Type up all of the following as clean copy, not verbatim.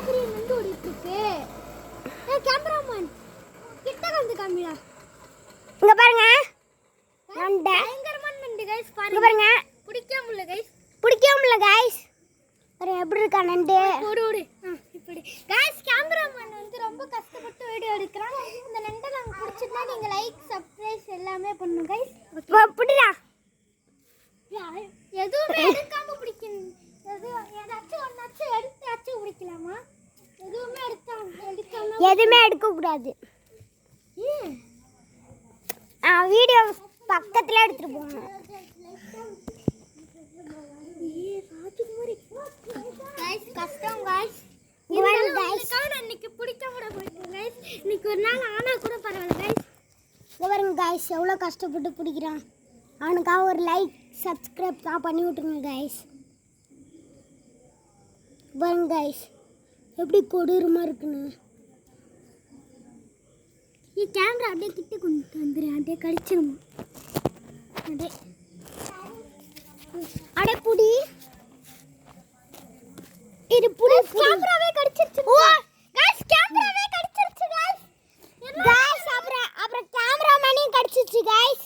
பெரிய நண்டு ஓடிட்டு இருக்கு. கேமராமேன் கிட்ட வந்து காமிடா. இங்க பாருங்க நண்டு பயங்கரமான நண்டு गाइस பாருங்க. பிடிக்க முடியல गाइस. பாருங்க எப்படி இருக்கா நண்டு. ஓடு இப்படி गाइस கேமராமேன் வந்து ரொம்ப கஷ்டப்பட்டு வீடியோ எடுக்கறான். இந்த நண்டை நாங்க பிடிச்சிட்டா நீங்க லைக் சப்ஸ்கிரைப் எல்லாமே பண்ணுங்க गाइस. புடிடா. எதுவுமே எடுக்காம பிடிக்கணும். ஏதாச்சும் ஒன்னாச்சும் எடுத்தாச்சும் பிடிக்கலாமா? எதுவுமே எதுவுமே எடுக்க கூடாது. வீடியோ பக்கத்துல எடுத்துட்டு போங்க. கஷ்டம் गाइस. இன்னைக்கு பிடிக்க கூட போயிட்டேன் गाइस. இன்னைக்கு ஒரு நாள் ஆனா கூட பரவாயில்லை गाइस. இங்க பாருங்க गाइस எவ்வளவு கஷ்டப்பட்டு பிடிக்கிறான். அவனுக்காக ஒரு லைக் சப்ஸ்கிரைப் தான் பண்ணி விட்டுருங்க गाइस. பாருங்க गाइस எப்படி கொடூரமா இருக்குன்னு. கேமரா அப்படியே கிட்ட கொண்டு வந்துடுறேன். அப்படியே கடிச்சிருமா அடே புடி இது புடி. கேமராவே கடிச்சிருச்சு. ஓ गाइस கேமராவே கடிச்சிருச்சு गाइस. गाइस அப்புறம் கேமராமேனையும் கடிச்சிருச்சு गाइस.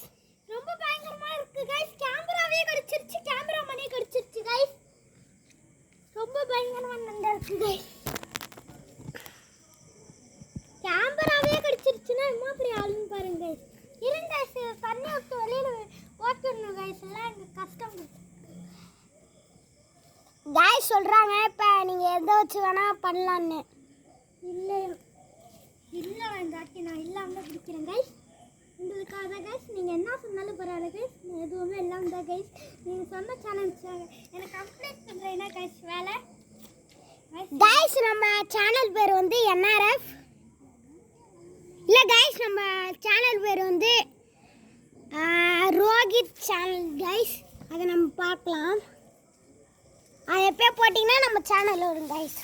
ரொம்ப பயங்கரமா இருக்கு गाइस. கேமராவே கடிச்சிருச்சு. கேமராமேனே கடிச்சிருச்சு गाइस. ரொம்ப பயங்கரமா நண்டா இருக்கு गाइस. கேமராவே கடிச்சிருச்சுனா என்ன பெரிய ஆளுன்னு பாருங்க गाइस. இருங்க गाइस தண்ணி விட்டு வெளியில ஓட்டணும் गाइस. எல்லாம் கஷ்டம் गाइस சொல்றாங்க இப்ப நீங்க எதை வச்சு வேணா பண்ணலாம்னு. இல்ல வேண்டாட்டி நான் இல்லாம பிடிக்கிறேன் गाइस. உங்களுக்காக தான் गाइस. நீங்க என்ன சொன்னாலும் பரவாயில்லை गाइस. நான் எதுவுமே இல்லாம தான் गाइस. நீங்க சொன்ன சேனல் எனக்கு கம்ப்ளீட் பண்றேன்னா गाइस வேலை. गाइस நம்ம சேனல் பேர் வந்து NRF இல்ல गाइस நம்ம சேனல் பேர் வந்து ரோகித் சேனல் गाइस. அதை நம்ம பார்க்கலாம். அது எப்போ போட்டிங்கன்னா நம்ம சேனலில் வரும் गाइस.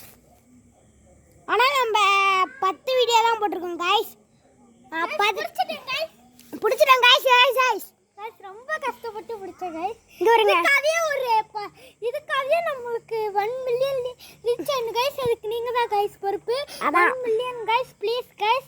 ஆனால் நம்ம 10 வீடியோ தான் போட்டிருக்கோம் गाइस. பிடிச்சிட்டோம் गाइस. गाइस ரொம்ப கஷ்டப்பட்டு பிடிச்சேன் गाइस. இங்க வருங்க. இதுக்காகவே நம்மளுக்கு 1 மில்லியன் ரீச் ஆயிடும் गाइस. அதுக்கு நீங்க தான் गाइस பொறுப்பு. 1 மில்லியன் गाइस ப்ளீஸ் गाइस.